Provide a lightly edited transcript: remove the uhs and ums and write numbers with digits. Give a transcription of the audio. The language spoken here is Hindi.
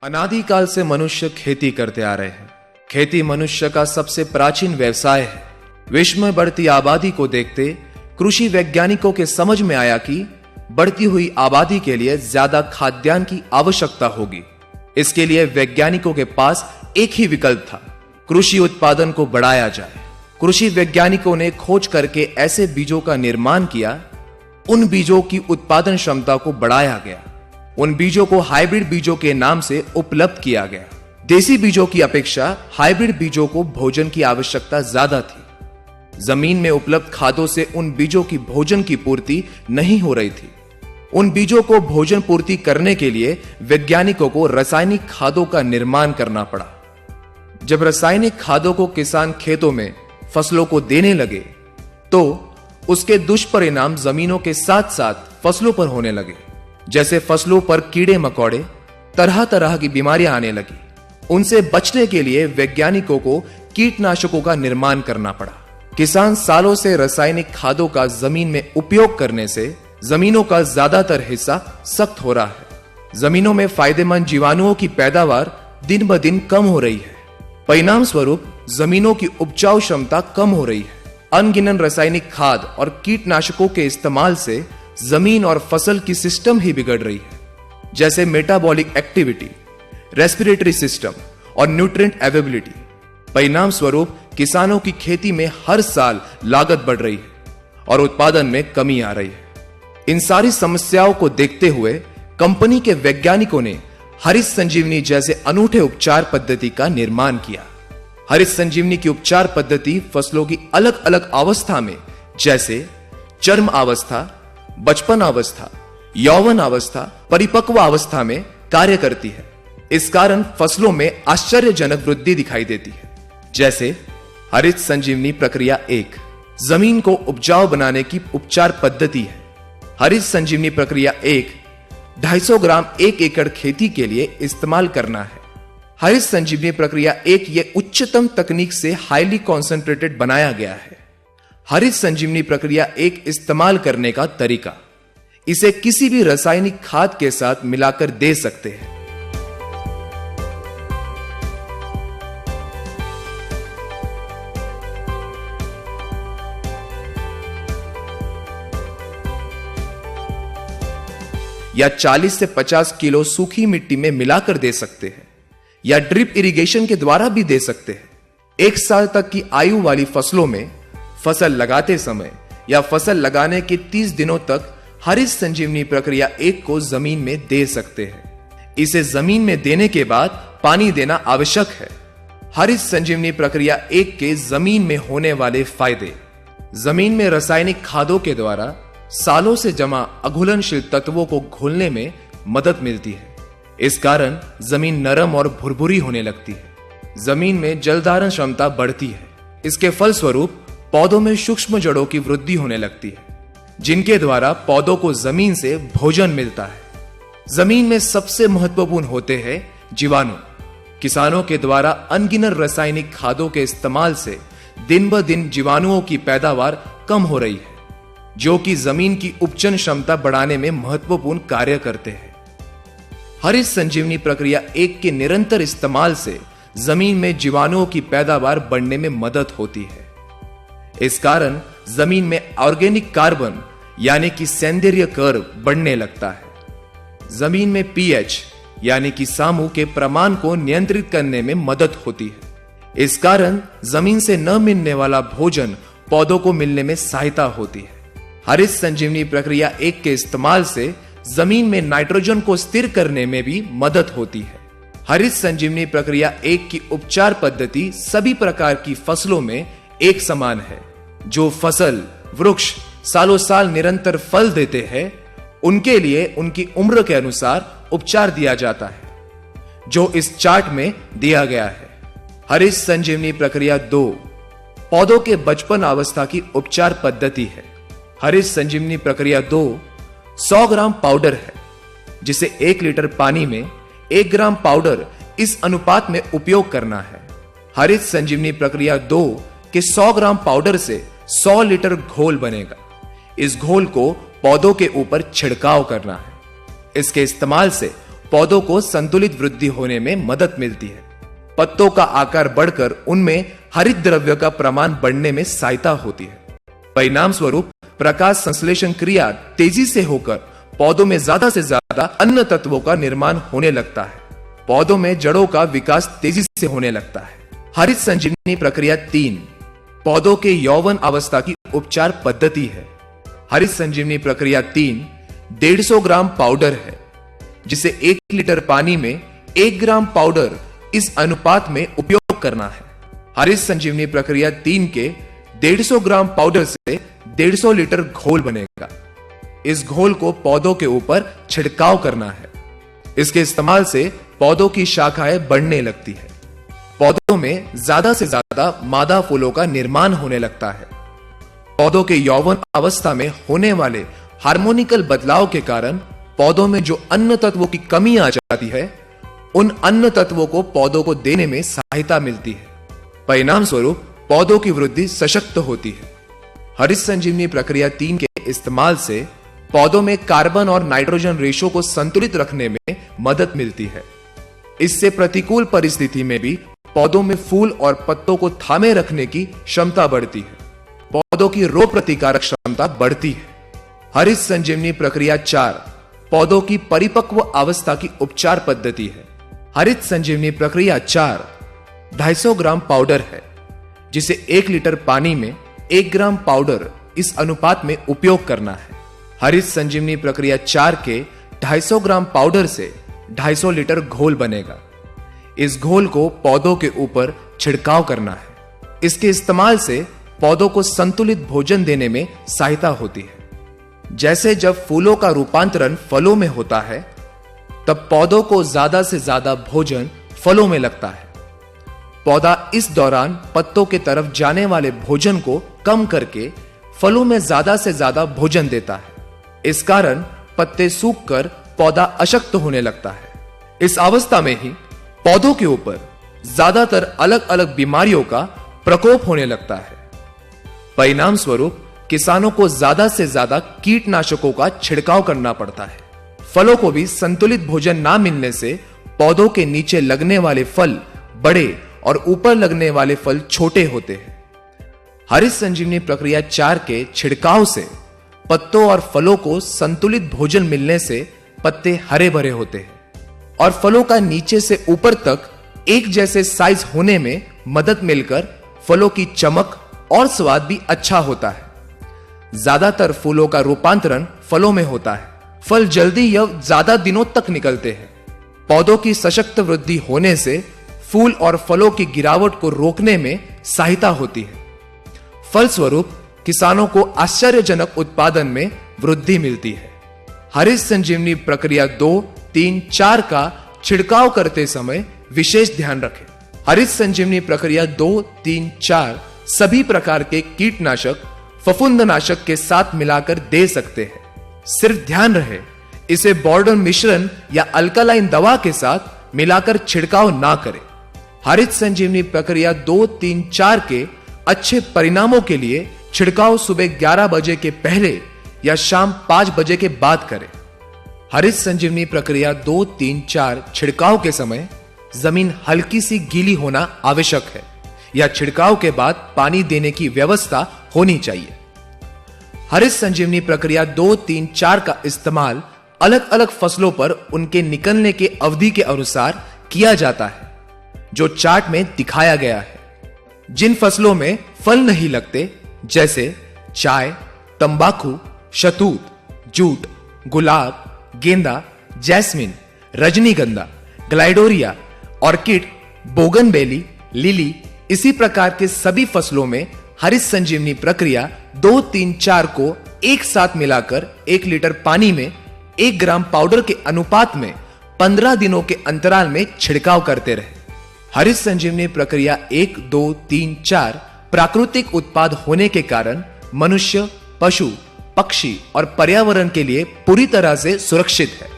अनादिकाल से मनुष्य खेती करते आ रहे हैं। खेती मनुष्य का सबसे प्राचीन व्यवसाय है। विश्व में बढ़ती आबादी को देखते कृषि वैज्ञानिकों के समझ में आया कि बढ़ती हुई आबादी के लिए ज्यादा खाद्यान्न की आवश्यकता होगी। इसके लिए वैज्ञानिकों के पास एक ही विकल्प था, कृषि उत्पादन को बढ़ाया जाए। कृषि वैज्ञानिकों ने खोज करके ऐसे बीजों का निर्माण किया, उन बीजों की उत्पादन क्षमता को बढ़ाया गया। उन बीजों को हाइब्रिड बीजों के नाम से उपलब्ध किया गया। देसी बीजों की अपेक्षा हाइब्रिड बीजों को भोजन की आवश्यकता ज्यादा थी। जमीन में उपलब्ध खादों से उन बीजों की भोजन की पूर्ति नहीं हो रही थी। उन बीजों को भोजन पूर्ति करने के लिए वैज्ञानिकों को रासायनिक खादों का निर्माण करना पड़ा। जब रासायनिक खादों को किसान खेतों में फसलों को देने लगे तो उसके दुष्परिणाम जमीनों के साथ साथ फसलों पर होने लगे। जैसे फसलों पर कीड़े मकोड़े, तरह तरह की बीमारियां आने लगी। उनसे बचने के लिए वैज्ञानिकों को कीटनाशकों का निर्माण करना पड़ा। किसान सालों से रासायनिक खादों का जमीन में उपयोग करने से जमीनों का ज्यादातर हिस्सा सख्त हो रहा है। जमीनों में फायदेमंद जीवाणुओं की पैदावार दिन ब दिन कम हो रही है। परिणाम स्वरूप जमीनों की उपजाऊ क्षमता कम हो रही है। अनगिनत रासायनिक खाद और कीटनाशकों के इस्तेमाल से जमीन और फसल की सिस्टम ही बिगड़ रही है, जैसे मेटाबॉलिक एक्टिविटी, रेस्पिरेटरी सिस्टम और न्यूट्रिएंट अवेलेबिलिटी। परिणाम स्वरूप किसानों की खेती में हर साल लागत बढ़ रही है और उत्पादन में कमी आ रही है। इन सारी समस्याओं को देखते हुए कंपनी के वैज्ञानिकों ने हरित संजीवनी जैसे अनूठे उपचार पद्धति का निर्माण किया। हरित संजीवनी की उपचार पद्धति फसलों की अलग अलग अवस्था में, जैसे चर्म अवस्था, बचपन अवस्था, यौवन अवस्था, परिपक्व अवस्था में कार्य करती है। इस कारण फसलों में आश्चर्यजनक वृद्धि दिखाई देती है। जैसे हरित संजीवनी प्रक्रिया 1 जमीन को उपजाऊ बनाने की उपचार पद्धति है। हरित संजीवनी प्रक्रिया 1 250 ग्राम 1 एकड़ खेती के लिए इस्तेमाल करना है। हरित संजीवनी प्रक्रिया 1 ये उच्चतम तकनीक से हाईली कॉन्सेंट्रेटेड बनाया गया है। हरित संजीवनी प्रक्रिया 1 इस्तेमाल करने का तरीका, इसे किसी भी रासायनिक खाद के साथ मिलाकर दे सकते हैं। या 40 से 50 किलो सूखी मिट्टी में मिलाकर दे सकते हैं, या ड्रिप इरिगेशन के द्वारा भी दे सकते हैं। 1 साल तक की आयु वाली फसलों में फसल लगाते समय या फसल लगाने के 30 दिनों तक हरित संजीवनी प्रक्रिया 1 को जमीन में दे सकते हैं। इसे जमीन में देने के बाद पानी देना आवश्यक है। हरित संजीवनी प्रक्रिया 1 के जमीन में होने वाले फायदे, जमीन में रासायनिक खादों के द्वारा सालों से जमा अघुलनशील तत्वों को घोलने में मदद मिलती है। इस कारण जमीन नरम और भुरभुरी होने लगती है। जमीन में जल धारण क्षमता बढ़ती है। इसके फलस्वरूप पौधों में सूक्ष्म जड़ों की वृद्धि होने लगती है, जिनके द्वारा पौधों को जमीन से भोजन मिलता है। जमीन में सबसे महत्वपूर्ण होते हैं जीवाणु। किसानों के द्वारा अनगिनत रासायनिक खादों के इस्तेमाल से दिन ब दिन जीवाणुओं की पैदावार कम हो रही है, जो कि जमीन की उपजन क्षमता बढ़ाने में महत्वपूर्ण कार्य करते हैं। हरित संजीवनी प्रक्रिया 1 के निरंतर इस्तेमाल से जमीन में जीवाणुओं की पैदावार बढ़ने में मदद होती है। इस कारण जमीन में ऑर्गेनिक कार्बन यानी कि सौंदर्य कर्व बढ़ने लगता है। जमीन में पीएच यानी कि सामू के प्रमाण को नियंत्रित करने में मदद होती है। इस कारण जमीन से न मिलने वाला भोजन पौधों को मिलने में सहायता होती है। हरित संजीवनी प्रक्रिया 1 के इस्तेमाल से जमीन में नाइट्रोजन को स्थिर करने में भी मदद होती है। हरित संजीवनी प्रक्रिया 1 की उपचार पद्धति सभी प्रकार की फसलों में एक समान है। जो फसल वृक्ष सालों साल निरंतर फल देते हैं, उनके लिए उनकी उम्र के अनुसार उपचार दिया जाता है, जो इस चार्ट में दिया गया है। हरित संजीवनी प्रक्रिया 2 पौधों के बचपन अवस्था की उपचार पद्धति है। हरित संजीवनी प्रक्रिया 2 100 ग्राम पाउडर है, जिसे 1 लीटर पानी में 1 ग्राम पाउडर इस अनुपात में उपयोग करना है। हरित संजीवनी प्रक्रिया 2 के 100 ग्राम पाउडर से 100 लीटर घोल बनेगा। इस घोल को पौधों के ऊपर छिड़काव करना है। इसके इस्तेमाल से पौधों को संतुलित वृद्धि होने में मदद मिलती है। पत्तों का आकार बढ़कर उनमें हरित द्रव्य का प्रमाण बढ़ने में सहायता होती है। परिणाम स्वरूप प्रकाश संश्लेषण क्रिया तेजी से होकर पौधों में ज्यादा से ज्यादा अन्य तत्वों का निर्माण होने लगता है। पौधों में जड़ों का विकास तेजी से होने लगता है। हरित संजीवनी प्रक्रिया 3 पौधों के यौवन अवस्था की उपचार पद्धति है। हरित संजीवनी प्रक्रिया 3 150 ग्राम पाउडर है, जिसे 1 लीटर पानी में 1 ग्राम पाउडर इस अनुपात में उपयोग करना है। हरित संजीवनी प्रक्रिया 3 के 150 ग्राम पाउडर से 150 लीटर घोल बनेगा। इस घोल को पौधों के ऊपर छिड़काव करना है। इसके इस्तेमाल से पौधों की शाखाएं बढ़ने लगती है। पौधों में ज्यादा से ज्यादा मादा फूलों का निर्माण होने लगता है। पौधों के यौवन अवस्था में होने वाले हार्मोनिकल बदलाव के कारण पौधों में जो अन्य तत्वों की कमी आ जाती है, उन अन्य तत्वों को पौधों को देने में सहायता मिलती है। परिणाम स्वरूप पौधों की वृद्धि सशक्त होती है। हरित संजीवनी प्रक्रिया 3 के इस्तेमाल से पौधों में कार्बन और नाइट्रोजन रेशो को संतुलित रखने में मदद मिलती है। इससे प्रतिकूल परिस्थिति में भी पौधों में फूल और पत्तों को थामे रखने की क्षमता बढ़ती है। पौधों की रोग प्रतिकारक क्षमता बढ़ती है। हरित संजीवनी प्रक्रिया 4 पौधों की परिपक्व अवस्था की उपचार पद्धति है। हरित संजीवनी प्रक्रिया 4 250 ग्राम पाउडर है, जिसे 1 लीटर पानी में 1 ग्राम पाउडर इस अनुपात में उपयोग करना है। हरित संजीवनी प्रक्रिया 4 के 250 ग्राम पाउडर से 250 लीटर घोल बनेगा। इस घोल को पौधों के ऊपर छिड़काव करना है। इसके इस्तेमाल से पौधों को संतुलित भोजन देने में सहायता होती है। जैसे जब फूलों का रूपांतरण फलों में होता है, तब पौधों को ज्यादा से ज्यादा भोजन फलों में लगता है। पौधा इस दौरान पत्तों के तरफ जाने वाले भोजन को कम करके फलों में ज्यादा से ज्यादा भोजन देता है। इस कारण पत्ते सूखकर पौधा अशक्त होने लगता है। इस अवस्था में ही पौधों के ऊपर ज्यादातर अलग अलग बीमारियों का प्रकोप होने लगता है। परिणाम स्वरूप किसानों को ज्यादा से ज्यादा कीटनाशकों का छिड़काव करना पड़ता है। फलों को भी संतुलित भोजन ना मिलने से पौधों के नीचे लगने वाले फल बड़े और ऊपर लगने वाले फल छोटे होते हैं। हरित संजीवनी प्रक्रिया 4 के छिड़काव से पत्तों और फलों को संतुलित भोजन मिलने से पत्ते हरे भरे होते हैं और फलों का नीचे से ऊपर तक एक जैसे साइज होने में मदद मिलकर फलों की चमक और स्वाद भी अच्छा होता है। ज्यादातर फूलों का रूपांतरण फलों में होता है। फल जल्दी या ज्यादा दिनों तक निकलते हैं। पौधों की सशक्त वृद्धि होने से फूल और फलों की गिरावट को रोकने में सहायता होती है। फलस्वरूप किसानों को आश्चर्यजनक उत्पादन में वृद्धि मिलती है। हरित संजीवनी प्रक्रिया 2, 3, 4 का छिड़काव करते समय विशेष ध्यान रखें। हरित संजीवनी प्रक्रिया 2, 3, 4 सभी प्रकार के कीटनाशक फफूंदनाशक के साथ मिलाकर दे सकते हैं। सिर्फ ध्यान रहे, इसे बॉर्डर मिश्रण या अल्कलाइन दवा के साथ मिलाकर छिड़काव ना करें। हरित संजीवनी प्रक्रिया 2, 3, 4 के अच्छे परिणामों के लिए छिड़काव सुबह 11 बजे के पहले या शाम 5 बजे के बाद करें। हरित संजीवनी प्रक्रिया 2, 3, 4 छिड़काव के समय जमीन हल्की सी गीली होना आवश्यक है या छिड़काव के बाद पानी देने की व्यवस्था होनी चाहिए। हरित संजीवनी प्रक्रिया 2, 3, 4 का इस्तेमाल अलग अलग फसलों पर उनके निकलने के अवधि के अनुसार किया जाता है, जो चार्ट में दिखाया गया है। जिन फसलों में फल नहीं लगते, जैसे चाय, तंबाकू, शहतूत, जूट, गुलाब, गेंदा, जैस्मिन, रजनीगंधा, ग्लाइडोरिया, ऑर्किड, बोगनवेली, लिली, इसी प्रकार के सभी फसलों में हरित संजीवनी प्रक्रिया 2, 3, 4 को एक साथ मिलाकर 1 लीटर पानी में 1 ग्राम पाउडर के अनुपात में 15 दिनों के अंतराल में छिड़काव करते रहे। हरित संजीवनी प्रक्रिया 1, 2, 3, 4 प्राकृतिक उत्पाद होने के कारण मनुष्य, पशु, पक्षी और पर्यावरण के लिए पूरी तरह से सुरक्षित है।